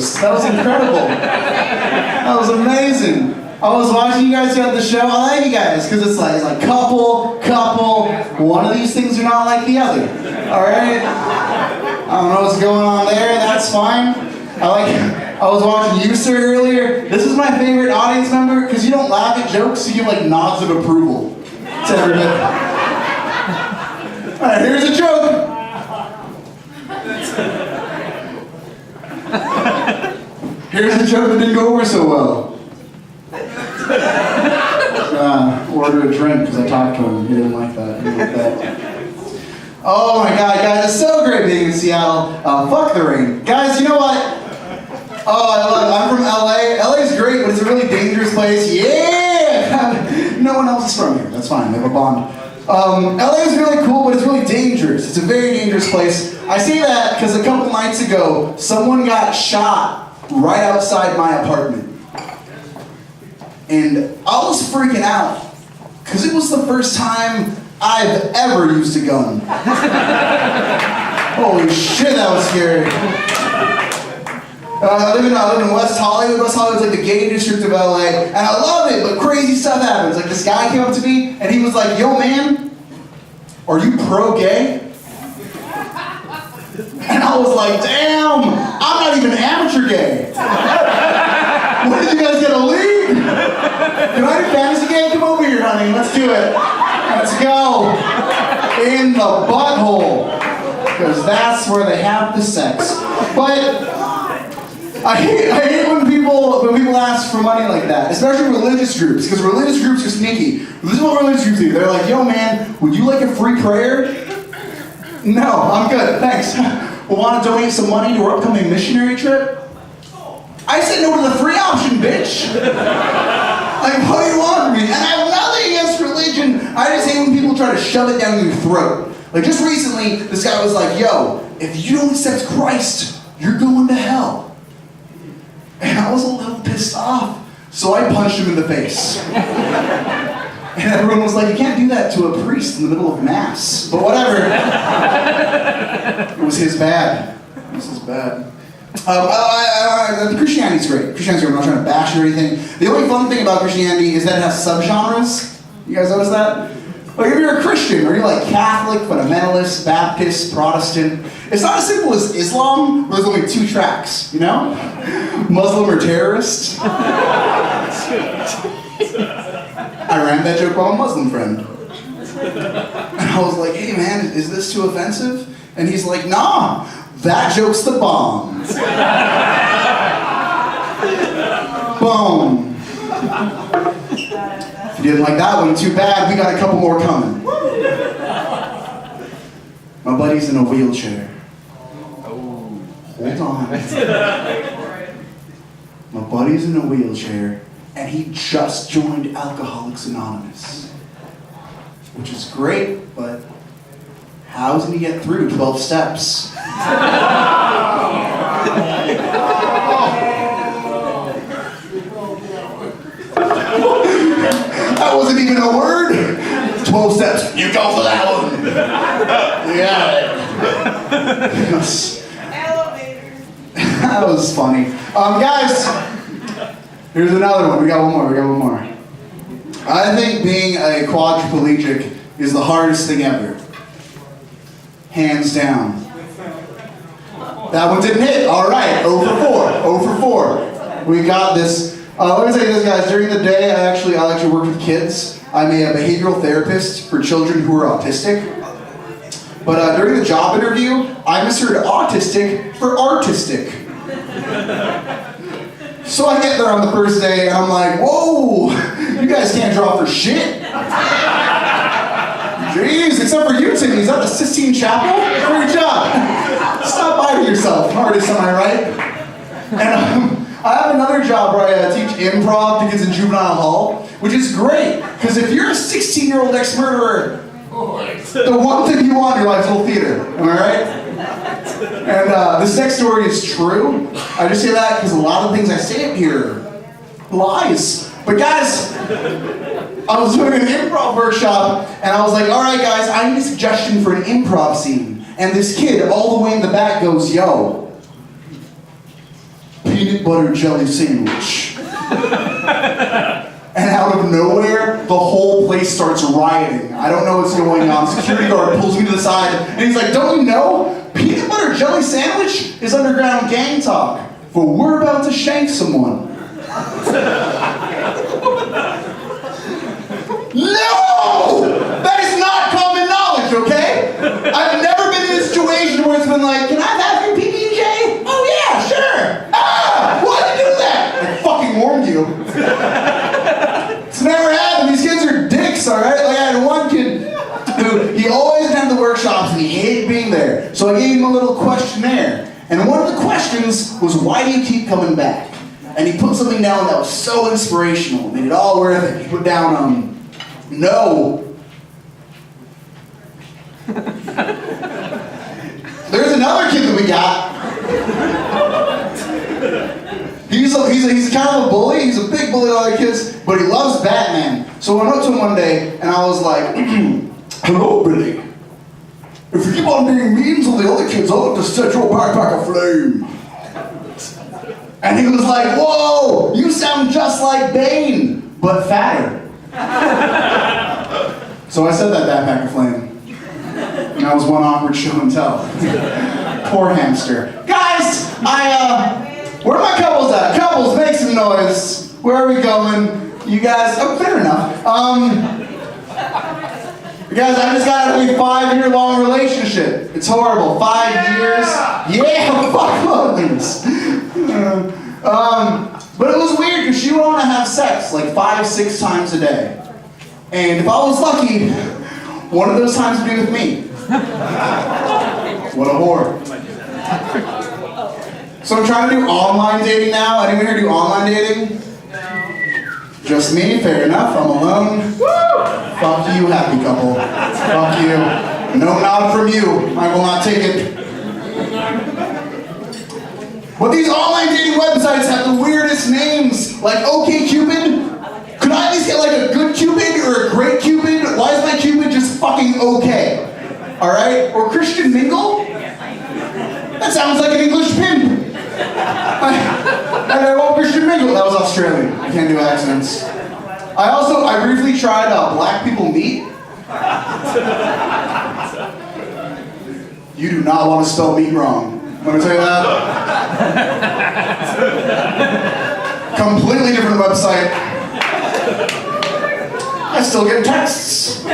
roast. That was incredible. That was amazing. I was watching you guys throughout the show. I like you guys because it's like couple. One of these things are not like the other. All right. I don't know what's going on there. That's fine. I was watching you, sir, earlier. This is my favorite audience member because you don't laugh at jokes, you give like nods of approval to everybody. All right, here's a joke. Here's a joke that didn't go over so well. Order a drink because I talked to him. He didn't like that. Oh my God, guys, it's so great being in Seattle. Fuck the rain. Guys, you know what? I'm from LA. LA is great, but it's a really dangerous place. Yeah! No one else is from here. That's fine. We have a bond. LA is really cool, but it's really dangerous. It's a very dangerous place. I say that because a couple nights ago, someone got shot right outside my apartment. And I was freaking out because it was the first time I've ever used a gun. Holy shit, that was scary. I live in West Hollywood. West Hollywood's like the gay district of LA, and I love it, but crazy stuff happens. Like this guy came up to me, and he was like, "Yo, man, are you pro-gay?" And I was like, "Damn, I'm not even amateur gay. When did you guys get a lead? Can I do fantasy gay? Come over here, honey. Let's do it. Let's go in the butthole, because that's where they have the sex." But I hate when people ask for money like that, especially religious groups, because religious groups are sneaky. This is what religious groups do. They're like, "Yo, man, would you like a free prayer?" "No, I'm good, thanks." "Well, want to donate some money to our upcoming missionary trip?" I said no to the free option, bitch. Like, what do you want from me? And I have nothing against religion. I just hate when people try to shove it down your throat. Like, just recently, this guy was like, "Yo, if you don't accept Christ, you're going to hell." And I was a little pissed off, so I punched him in the face. And everyone was like, "You can't do that to a priest in the middle of mass." But whatever. It was his bad. This is bad. Christianity's great. Christianity's great. I'm not trying to bash it or anything. The only fun thing about Christianity is that it has subgenres. You guys notice that? Like if you're a Christian, or you're like Catholic, fundamentalist, Baptist, Protestant, it's not as simple as Islam, where there's only 2 tracks, you know? Muslim or terrorist. I ran that joke by a Muslim friend. And I was like, "Hey man, is this too offensive?" And he's like, "Nah, that joke's the bomb." Boom. If you didn't like that one, too bad. We got a couple more coming. My buddy's in a wheelchair. Hold on. My buddy's in a wheelchair, and he just joined Alcoholics Anonymous. Which is great, but how does he get through 12 steps? That wasn't even a word. 12 steps. You go for that one. Yeah. Elevator. That was funny. Guys, here's another one. We got one more. I think being a quadriplegic is the hardest thing ever. Hands down. That one didn't hit. All right, 0 for 4. We got this. Let me tell you this, guys. During the day, I actually work with kids. I'm a behavioral therapist for children who are autistic. But during the job interview, I misheard autistic for artistic. So I get there on the first day, and I'm like, "Whoa, you guys can't draw for shit." Jeez, except for you, Timmy. Is that the Sistine Chapel? Great job. Stop by to yourself, artist, am I right? And I have another job where I teach improv to kids in juvenile hall, which is great, because if you're a 16-year-old ex-murderer, the one thing you want in your life is a little theater, am I right? And this next story is true. I just say that because a lot of things I say up here, lies. But guys, I was doing an improv workshop, and I was like, "All right, guys, I need a suggestion for an improv scene." And this kid all the way in the back goes, "Yo, peanut butter jelly sandwich. And out of nowhere, the whole place starts rioting. I don't know what's going on. Security guard pulls me to the side, and he's like, don't you know? Peanut butter jelly sandwich is underground gang talk, but we're about to shank someone. No! That is not common knowledge, okay? I've never been in a situation where it's been like, can I have your PB&J? Oh yeah, sure. Ah! Why'd you do that? I fucking warned you. It's never happened. These kids are dicks, alright? Like I had one kid who, he always attended the workshops and he hated being there. So I gave him a little questionnaire. And one of the questions was, why do you keep coming back? And he put something down that was so inspirational, made it all worth it. He put down, no. There's another kid that we got. He's kind of a bully. He's a big bully to other kids, but he loves Batman. So I went up to him one day, and I was like, hello, Billy. If you keep on being mean to the other kids, I'll have to set your backpack aflame. And he was like, whoa, you sound just like Bane, but fatter. So I said that backpack aflame. And that was one awkward show and tell. Poor hamster. Guys, where are my couples at? Couples, make some noise. Where are we going? You guys, oh, fair enough. Guys, I just got out of a 5-year-long relationship. It's horrible. 5 years. Yeah, fuck loads. But it was weird because she would want to have sex like 5-6 times a day. And if I was lucky, one of those times would be with me. What a whore. So I'm trying to do online dating now. Anyone here do online dating? Just me, fair enough, I'm alone. Fuck you, happy couple. Fuck you. No nod from you. I will not take it. But these online dating websites have the weirdest names, like OkCupid. Could I at least get like a good Cupid or a great Cupid? Why is my Cupid just fucking okay? Alright? Or Christian Mingle? That sounds like an English pimp. And I want Christian Mingle. That was Australian. I can't do accents. I briefly tried Black People Meet. You do not want to spell meat wrong. Let me tell you that. Completely different website. I still get texts. I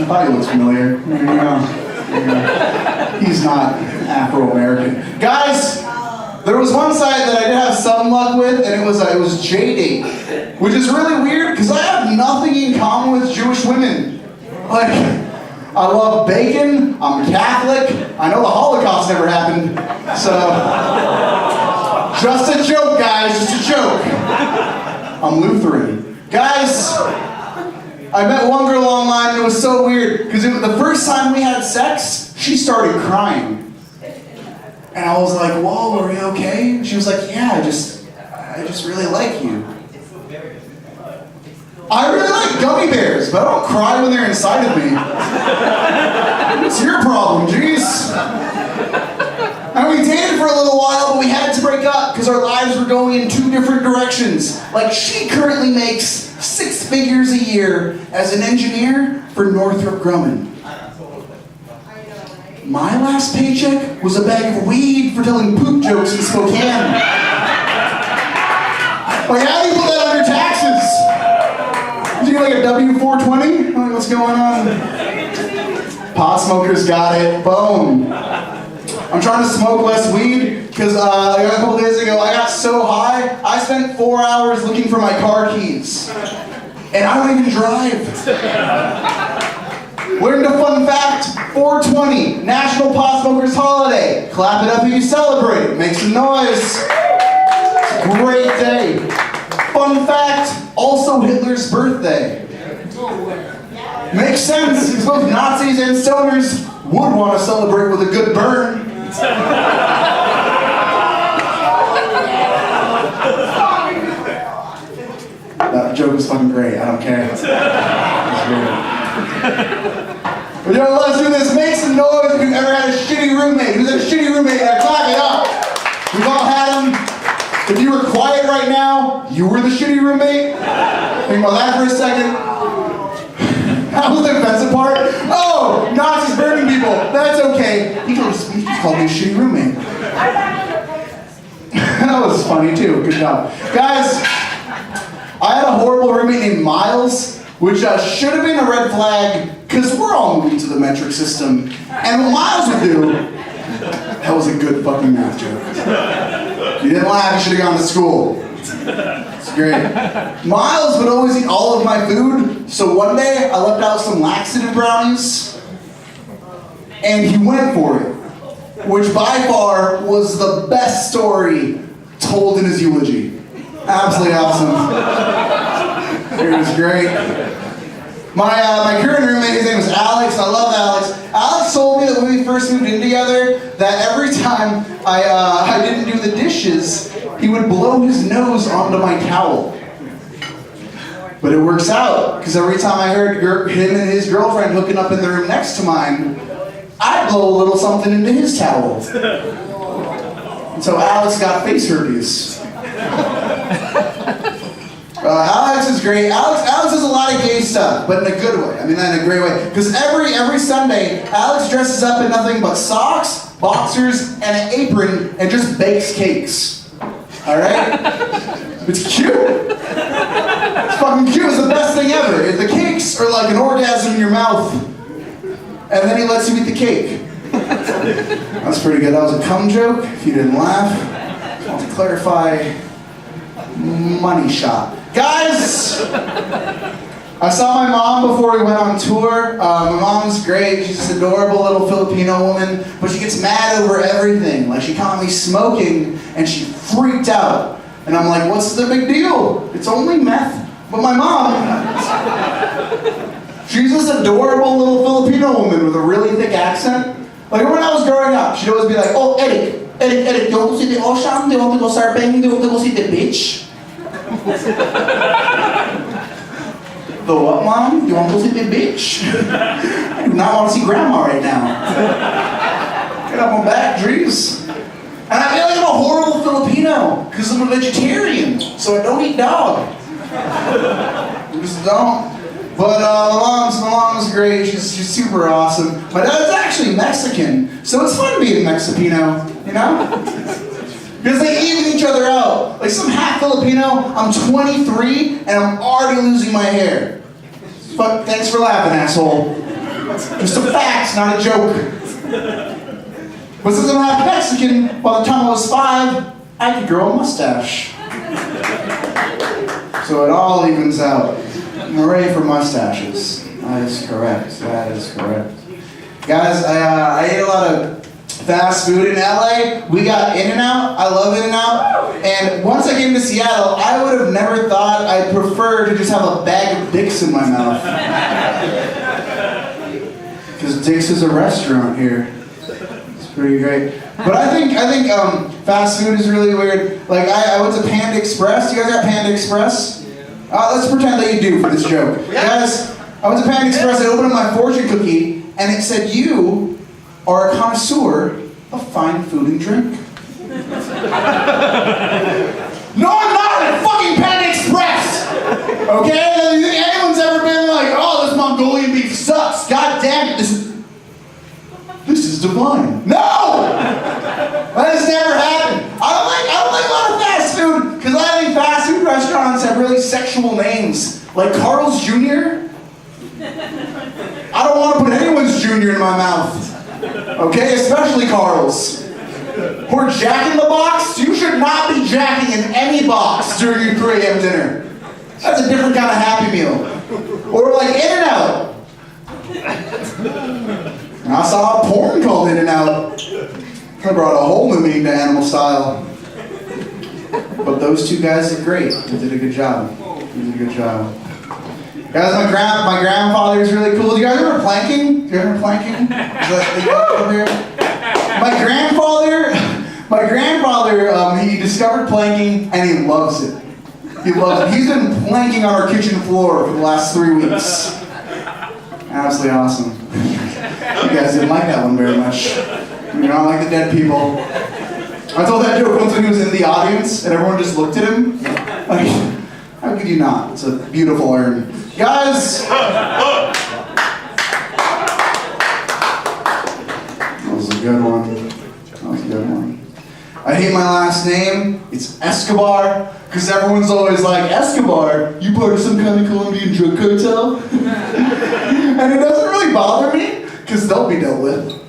thought he looks familiar. There you go. He's not Afro-American. Guys, there was one site that I did have some luck with, and it was JDate, which is really weird because I have nothing in common with Jewish women. Like, I love bacon, I'm Catholic, I know the Holocaust never happened, so just a joke, guys, just a joke. I'm Lutheran. Guys, I met one girl online and it was so weird because the first time we had sex, she started crying. And I was like, whoa, are you okay? She was like, yeah, I just really like you. I really like gummy bears, but I don't cry when they're inside of me. What's your problem, jeez? And we dated for a little while, but we had to break up because our lives were going in 2 different directions. Like, she currently makes 6 figures a year as an engineer for Northrop Grumman. My last paycheck was a bag of weed for telling poop jokes in Spokane. Like, how do you put that under taxes? Did you get like a W-420? Like, what's going on? Pot smokers got it. Boom. I'm trying to smoke less weed because a couple days ago I got so high, I spent 4 hours looking for my car keys. And I don't even drive. Learned a fun fact, 420, National Pot Smokers Holiday. Clap it up if you celebrate, make some noise. It's a great day. Fun fact, also Hitler's birthday. Makes sense, because both Nazis and stoners would want to celebrate with a good burn. That joke was fucking great, I don't care. It's weird. But yo, let's do this. Make some noise if you've ever had a shitty roommate. Who's had a shitty roommate? Clap it up. We've all had them. quiet right now, you were the shitty roommate? Think about that for a second. That was the offensive part. Oh, Nazis burning people. That's okay. He just called me a shitty roommate. That was funny too. Good job. Guys, I had a horrible roommate named Miles, which should have been a red flag, because we're all moving to the metric system. And what Miles would do, that was a good fucking math joke. You didn't laugh, you should have gone to school. It's great. Miles would always eat all of my food, so one day I left out some laxative brownies, and he went for it, which by far was the best story told in his eulogy. Absolutely awesome. It was great. My current roommate, his name is Alex. I love Alex. Alex told me that when we first moved in together, that every time I didn't do the dishes, he would blow his nose onto my towel. But it works out, because every time I heard him and his girlfriend hooking up in the room next to mine, I'd blow a little something into his towel. And so Alex got face herpes. Alex is great. Alex does a lot of gay stuff, but in a good way. I mean, that in a great way. Because every Sunday, Alex dresses up in nothing but socks, boxers, and an apron, and just bakes cakes. All right? It's cute. It's fucking cute. It's the best thing ever. The cakes are like an orgasm in your mouth, and then he lets you eat the cake. That's pretty good. That was a cum joke. If you didn't laugh, I'll have to clarify. Money shot. Guys, I saw my mom before we went on tour. My mom's great. She's this adorable little Filipino woman, but she gets mad over everything. Like, she caught me smoking, and she freaked out. And I'm like, what's the big deal? It's only meth. But my mom, she's this adorable little Filipino woman with a really thick accent. Like, when I was growing up, she'd always be like, oh, Erik, do you want to see the ocean? Do you want to go surfing? Do you want to go see the beach? The what, Mom? Do you want to go see the beach? I do not want to see Grandma right now. Get up on back, Drees. And I feel like I'm a horrible Filipino because I'm a vegetarian, so I don't eat dog. I just don't. But my mom's great. She's super awesome. My dad's actually Mexican, so it's fun being Mexipino, you know? Because they even each other out. Like, some half Filipino, I'm 23, and I'm already losing my hair. But thanks for laughing, asshole. Just a fact, not a joke. But since I'm half Mexican, by the time I was 5, I could grow a mustache. So it all evens out. Hooray for mustaches. That is correct. That is correct. Guys, I ate a lot of fast food in LA. We got In-N-Out. I love In-N-Out. And once I came to Seattle, I would have never thought I'd prefer to just have a bag of dicks in my mouth. Because Dick's is a restaurant here. It's pretty great. But I think fast food is really weird. Like, I went to Panda Express. You guys got Panda Express? Let's pretend that you do for this joke. Guys, I went to Panda Express, I opened up my fortune cookie, and it said, you are a connoisseur of fine food and drink. No, I'm not at fucking Panda Express! Okay? Do you think anyone's ever been like, oh, this Mongolian beef sucks. God damn it, this is divine. No! That has never happened. I don't like a lot of fast food, because I think fast food restaurants have really sexual names. Like Carl's Jr. I don't want to put anyone's Jr. in my mouth. Okay, especially Carl's. Or Jack in the Box. You should not be jacking in any box during your 3 a.m. dinner. That's a different kind of Happy Meal. Or like In-N-Out. I saw a porn called In-N-Out. I brought a whole new meaning to Animal Style. But those two guys did great. They did a good job. Guys, my grandfather is really cool. Do you guys remember planking? Is that over here? My grandfather, he discovered planking and he loves it. He loves it. He's been planking on our kitchen floor for the last 3 weeks. Absolutely awesome. You guys didn't like that one very much. You don't like the dead people. I told that joke once when he was in the audience and everyone just looked at him. Like, how could you not? It's a beautiful urn. Guys! That was a good one. That was a good one. I hate my last name. It's Escobar. Because everyone's always like, Escobar, you part of some kind of Colombian drug cartel? And it doesn't really bother me, because they'll be dealt with.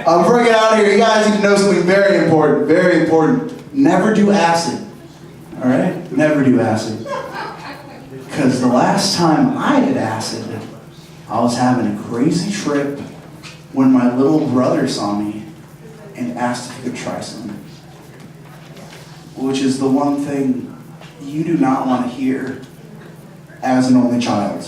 Before I get out of here, you guys need to know something very important, very important. Never do acid. Alright? Never do acid. Because the last time I did acid, I was having a crazy trip when my little brother saw me and asked if he could try some. Which is the one thing you do not want to hear as an only child.